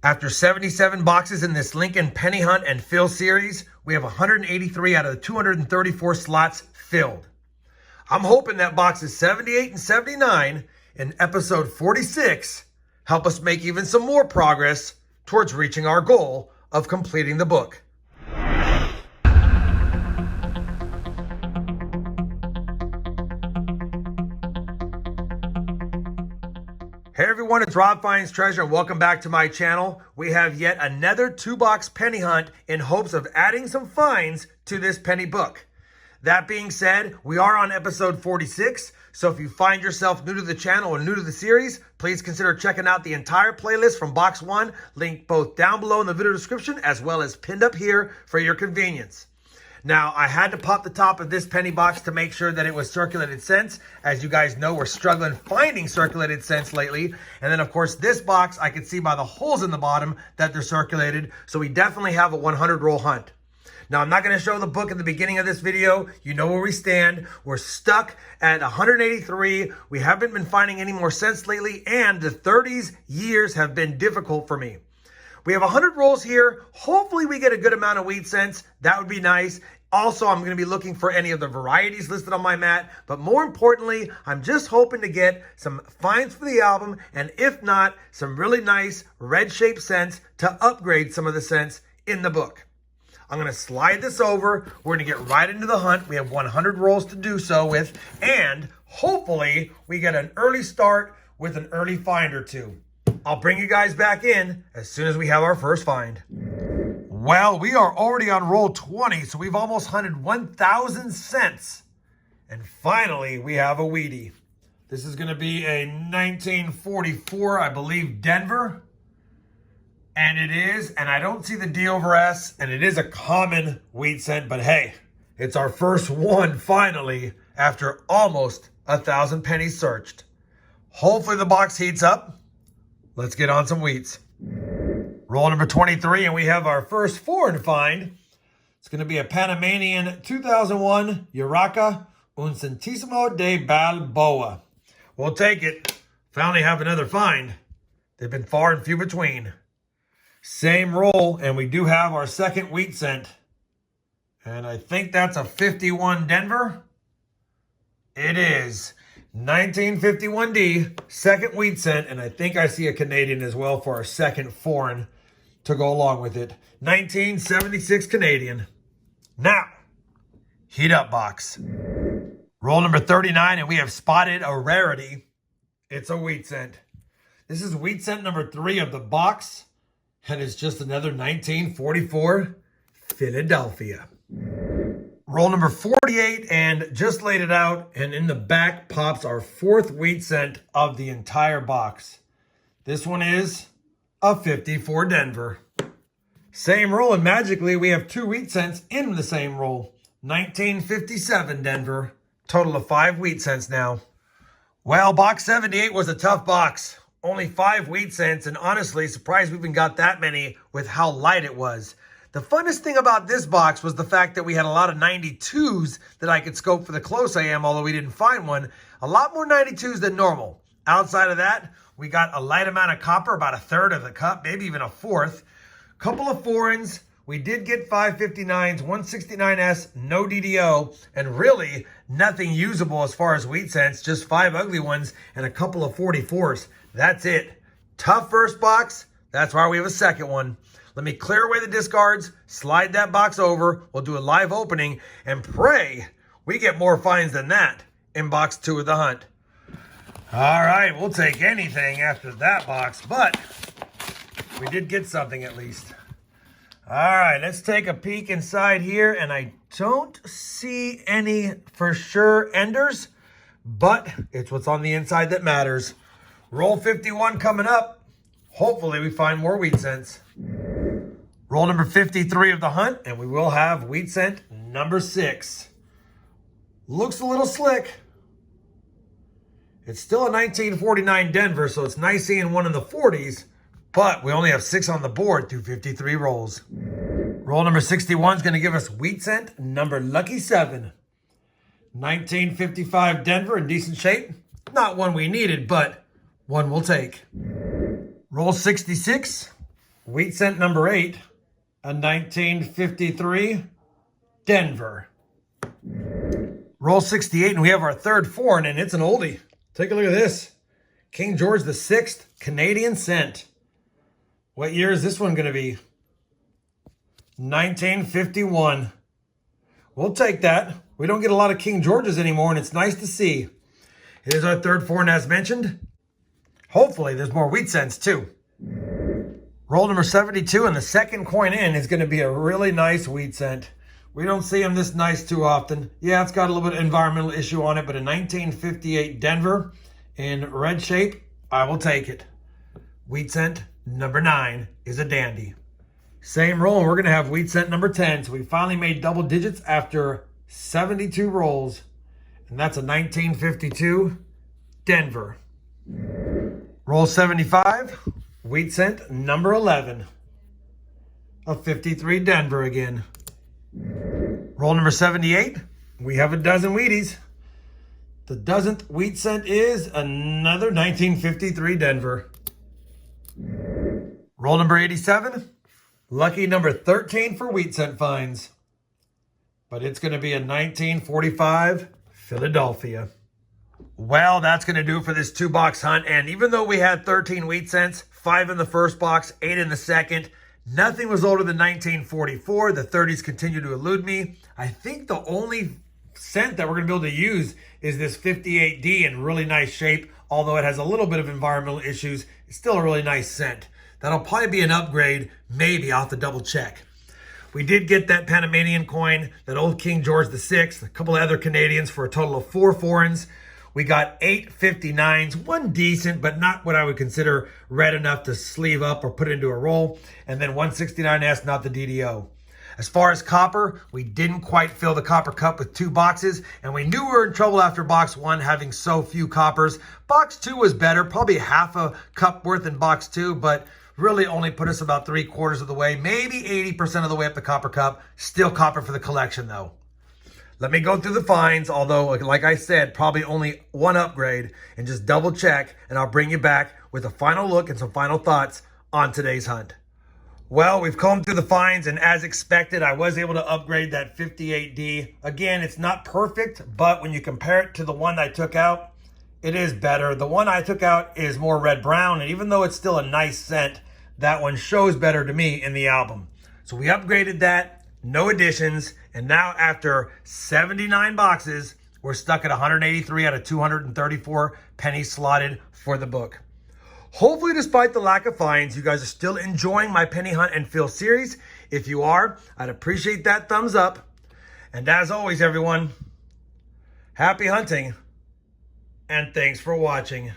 After 77 boxes in this Lincoln Penny Hunt and Fill series, we have 183 out of the 234 slots filled. I'm hoping that boxes 78 and 79 in episode 46 help us make even some more progress towards reaching our goal of completing the book. Hey everyone, it's RobFindsTreasure and welcome back to my channel. We have yet another 2-box penny hunt in hopes of adding some finds to this penny book. That being said, we are on episode 46, so if you find yourself new to the channel or new to the series, please consider checking out the entire playlist from box 1, linked both down below in the video description as well as pinned up here for your convenience. Now, I had to pop the top of this penny box to make sure that it was circulated cents. As you guys know, we're struggling finding circulated cents lately. And then, of course, this box, I can see by the holes in the bottom that they're circulated. So we definitely have a 100 roll hunt. Now, I'm not going to show the book at the beginning of this video. You know where we stand. We're stuck at 183. We haven't been finding any more cents lately. And the 30s years have been difficult for me. We have 100 rolls here. Hopefully we get a good amount of wheat cents. That would be nice. Also, I'm going to be looking for any of the varieties listed on my mat. But more importantly, I'm just hoping to get some finds for the album. And if not, some really nice red-shaped cents to upgrade some of the cents in the book. I'm going to slide this over. We're going to get right into the hunt. We have 100 rolls to do so with. And hopefully we get an early start with an early find or two. I'll bring you guys back in as soon as we have our first find. Well, we are already on roll 20, so we've almost hunted 1,000 cents. And finally, we have a wheatie. This is going to be a 1944, I believe, Denver. And it is, and I don't see the D over S, and it is a common wheat cent, but hey, it's our first one finally after almost 1,000 pennies searched. Hopefully the box heats up. Let's get on some wheats. Roll number 23, and we have our first foreign find. It's going to be a Panamanian 2001 Urraca Un Centésimo de Balboa. We'll take it. Finally have another find. They've been far and few between. Same roll, and we do have our second wheat cent. And I think that's a 51 Denver. It is. 1951D, second wheat cent, and I think I see a Canadian as well for our second foreign to go along with it. 1976 Canadian. Now, heat up box. Roll number 39, and we have spotted a rarity. It's a wheat cent. This is wheat cent number 3 of the box, and it's just another 1944 Philadelphia. Roll number 48, and just laid it out, and in the back pops our 4th wheat cent of the entire box. This one is a 54 Denver. Same roll, and magically we have 2 wheat cents in the same roll. 1957 Denver. Total of 5 wheat cents now. Well, box 78 was a tough box. Only 5 wheat cents, and honestly, surprised we even got that many with how light it was. The funnest thing about this box was the fact that we had a lot of 92s that I could scope for the close I am, although we didn't find one. A lot more 92s than normal. Outside of that, we got a light amount of copper, about 1/3 of the cup, maybe even a 1/4. Couple of foreigns. We did get 559s, 169S, no DDO, and really nothing usable as far as wheat cents, just 5 ugly ones and a couple of 44s. That's it. Tough first box. That's why we have a second one. Let me clear away the discards, slide that box over. We'll do a live opening and pray we get more finds than that in box 2 of the hunt. All right, we'll take anything after that box, but we did get something at least. All right, let's take a peek inside here, and I don't see any for sure enders, but it's what's on the inside that matters. Roll 51 coming up. Hopefully we find more wheat cents. Roll number 53 of the hunt, and we will have wheat cent number 6. Looks a little slick. It's still a 1949 Denver, so it's nice seeing one in the 40s, but we only have 6 on the board through 53 rolls. Roll number 61 is going to give us wheat cent number lucky 7. 1955 Denver in decent shape. Not one we needed, but one we'll take. Roll 66. Wheat cent number 8, a 1953 Denver. Roll 68, and we have our third foreign, and it's an oldie. Take a look at this. King George VI Canadian cent. What year is this one going to be? 1951. We'll take that. We don't get a lot of King Georges anymore, and it's nice to see. It is our third foreign as mentioned. Hopefully there's more wheat cents too. Roll number 72, and the second coin in is going to be a really nice wheat cent. We don't see them this nice too often. Yeah, it's got a little bit of environmental issue on it, but a 1958 Denver in red shape, I will take it. Wheat cent number 9 is a dandy. Same roll, and we're going to have wheat cent number 10. So we finally made double digits after 72 rolls. And that's a 1952 Denver. Roll 75, wheat cent number 11. A 53 Denver again. Roll number 78, we have a dozen Wheaties. The dozenth wheat cent is another 1953 Denver. Roll number 87, lucky number 13 for wheat cent finds. But it's going to be a 1945 Philadelphia. Well, that's going to do it for this 2-box hunt. And even though we had 13 wheat cents, 5 in the first box, 8 in the second, nothing was older than 1944. The 30s continue to elude me. I think the only cent that we're going to be able to use is this 58D in really nice shape. Although it has a little bit of environmental issues, it's still a really nice cent. That'll probably be an upgrade. Maybe I'll have to double check. We did get that Panamanian coin, that old King George VI, a couple of other Canadians for a total of 4 foreigns. We got 8 59s, one decent, but not what I would consider red enough to sleeve up or put into a roll. And then 169S, not the DDO. As far as copper, we didn't quite fill the copper cup with 2 boxes, and we knew we were in trouble after box 1 having so few coppers. Box 2 was better, probably half a cup worth in box 2, but really only put us about 3/4 of the way, maybe 80% of the way up the copper cup. Still copper for the collection though. Let me go through the finds, although, like I said, probably only one upgrade, and just double check, and I'll bring you back with a final look and some final thoughts on today's hunt. Well, we've combed through the finds, and as expected, I was able to upgrade that 58D. Again, it's not perfect, but when you compare it to the one I took out, it is better. The one I took out is more red-brown, and even though it's still a nice scent, that one shows better to me in the album. So we upgraded that. No additions, and now after 79 boxes, we're stuck at 183 out of 234 pennies slotted for the book. Hopefully, despite the lack of finds, you guys are still enjoying my penny hunt and fill series. If you are, I'd appreciate that thumbs up. And as always, everyone, happy hunting, and thanks for watching.